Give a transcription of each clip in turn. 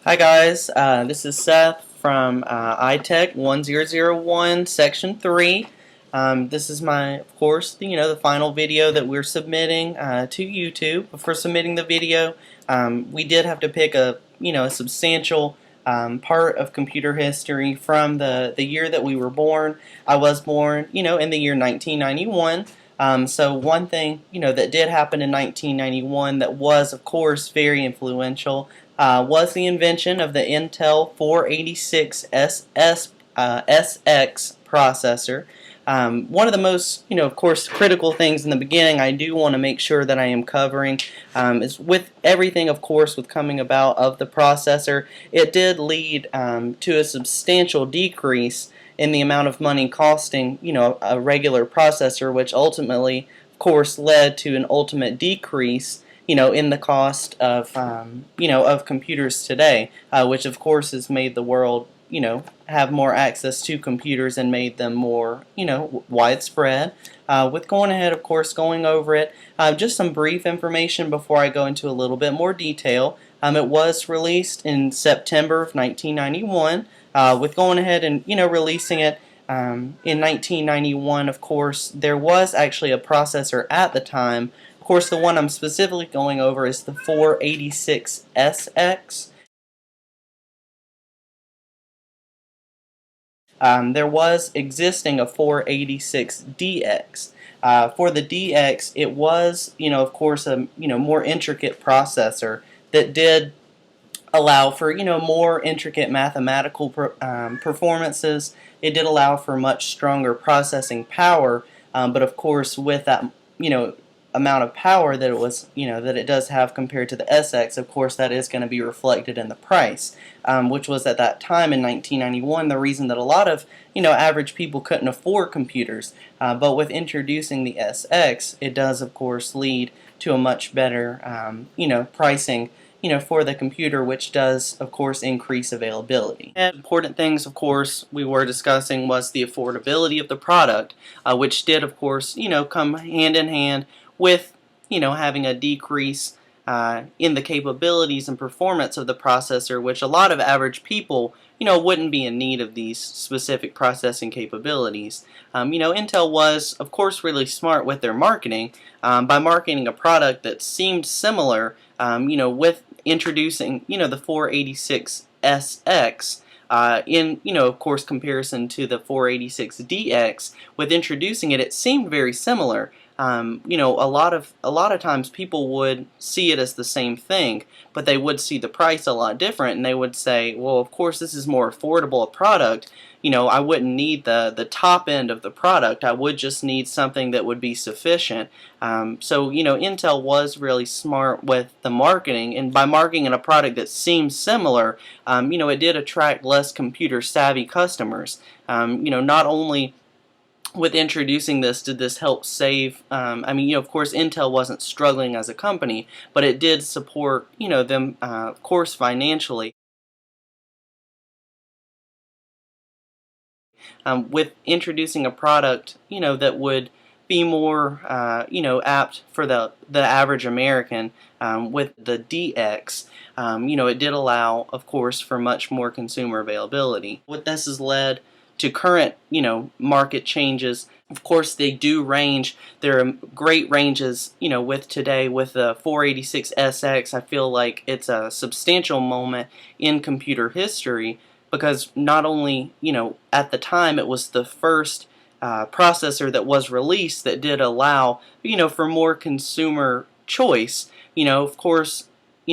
Hi guys, this is Seth from ITEC 1001 Section 3. This is of course, the final video that we're submitting to YouTube. Before submitting the video, we did have to pick a substantial part of computer history from the year that we were born. I was born, in the year 1991. So one thing, that did happen in 1991 that was, of course, very influential was the invention of the Intel 486 SX processor. One of the most, of course, critical things in the beginning I do want to make sure that I am covering is with everything, of course, with coming about of the processor, it did lead to a substantial decrease in the amount of money costing, a regular processor, which ultimately, of course, led to an ultimate decrease in the cost of, of computers today, which of course has made the world, have more access to computers and made them more, widespread. With going ahead, of course, going over it, just some brief information before I go into a little bit more detail. It was released in September of 1991. With going ahead and, releasing it in 1991, of course, there was actually a processor at the time. Of course, the one I'm specifically going over is the 486SX. There was existing a 486DX. For the DX, it was, of course, a more intricate processor that did allow for more intricate mathematical performances. It did allow for much stronger processing power, but of course, with that amount of power that it does have compared to the SX, of course that is going to be reflected in the price, which was at that time in 1991 the reason that a lot of average people couldn't afford computers. But with introducing the SX, it does of course lead to a much better pricing for the computer, which does, of course, increase availability. And important things, of course, we were discussing was the affordability of the product, which did, of course, come hand in hand with, having a decrease in the capabilities and performance of the processor, which a lot of average people, wouldn't be in need of these specific processing capabilities. Intel was, of course, really smart with their marketing by marketing a product that seemed similar, with introducing, the 486SX in, of course, comparison to the 486DX. With introducing it, it seemed very similar. A lot of times people would see it as the same thing, but they would see the price a lot different, and they would say, well, of course this is more affordable a product. I wouldn't need the top end of the product. I would just need something that would be sufficient. So Intel was really smart with the marketing, and by marketing a product that seems similar, it did attract less computer savvy customers. Not only with introducing this, did this help save, of course, Intel wasn't struggling as a company, but it did support, them, of course, financially. With introducing a product, that would be more, apt for the average American, with the DX, it did allow, of course, for much more consumer availability. What this has led to current, market changes. Of course, they do range. There are great ranges, with today with the 486SX. I feel like it's a substantial moment in computer history because not only, at the time it was the first processor that was released that did allow, for more consumer choice. Of course,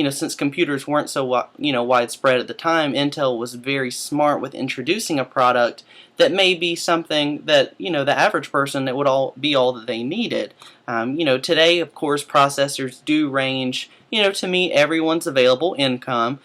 since computers weren't so widespread at the time, Intel was very smart with introducing a product that may be something that the average person, it would be all that they needed. Today, of course, processors do range to meet everyone's available income.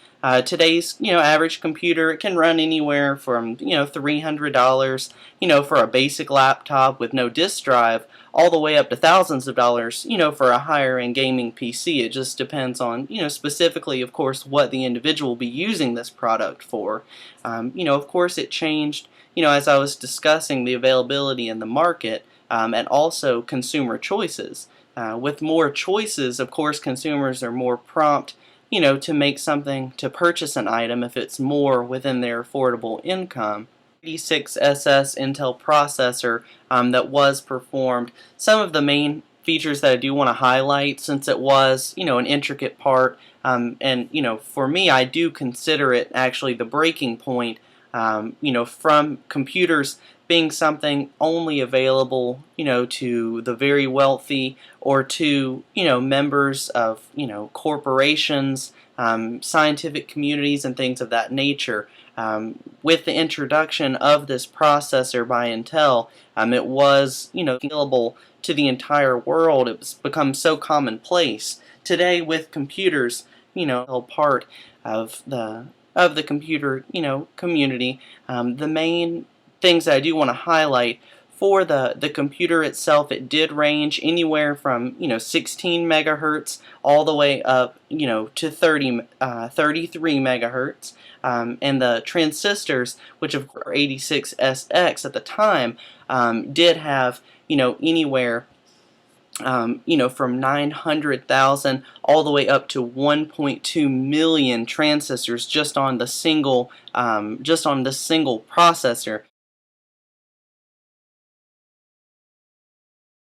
Today's average computer, it can run anywhere from $300 for a basic laptop with no disk drive, all the way up to thousands of dollars, for a higher-end gaming PC. It just depends on, specifically, of course, what the individual will be using this product for. Of course, it changed, as I was discussing, the availability in the market, and also consumer choices. With more choices, of course, consumers are more prompt, to make something, to purchase an item if it's more within their affordable income. 86SS Intel processor that was performed. Some of the main features that I do want to highlight, since it was, an intricate part, and for me, I do consider it actually the breaking point, from computers being something only available, to the very wealthy or to, members of, corporations, scientific communities, and things of that nature. With the introduction of this processor by Intel, it was, available to the entire world. It's become so commonplace. Today, with computers, part of the computer, community. The main things that I do want to highlight for the computer itself, it did range anywhere from 16 megahertz all the way up to 33 megahertz, and the transistors, which of course are 86SX at the time, did have anywhere from 900,000 all the way up to 1.2 million transistors just on the single processor.